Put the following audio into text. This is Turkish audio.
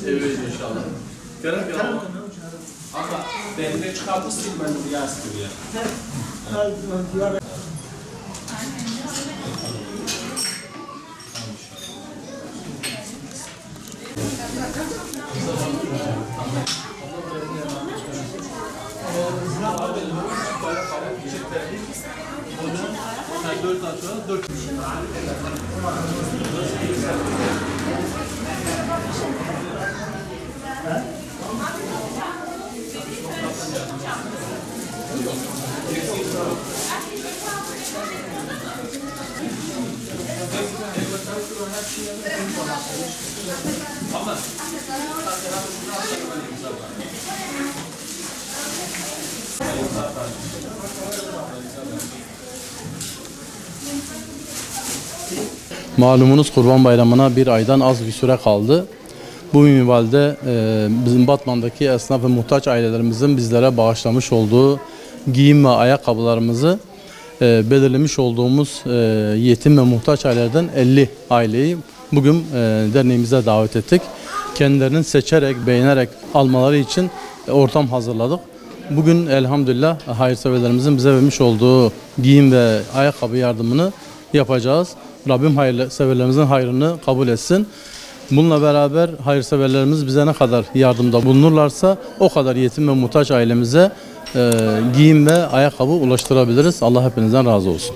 Evet inşallah. Kerem ya. Ama benimle çıkarmışsın ben bunu yazdım ya. Malumunuz Kurban Bayramı'na bir aydan az bir süre kaldı. Bu minvalde bizim Batman'daki esnaf ve muhtaç ailelerimizin bizlere bağışlamış olduğu giyim ve ayakkabılarımızı belirlemiş olduğumuz yetim ve muhtaç ailelerden 50 aileyi bugün derneğimize davet ettik. Kendilerinin seçerek, beğenerek almaları için ortam hazırladık. Bugün elhamdülillah hayırseverlerimizin bize vermiş olduğu giyim ve ayakkabı yardımını yapacağız. Rabbim hayırseverlerimizin hayrını kabul etsin. Bununla beraber hayırseverlerimiz bize ne kadar yardımda bulunurlarsa o kadar yetim ve muhtaç ailemize giyim ve ayakkabı ulaştırabiliriz. Allah hepinizden razı olsun.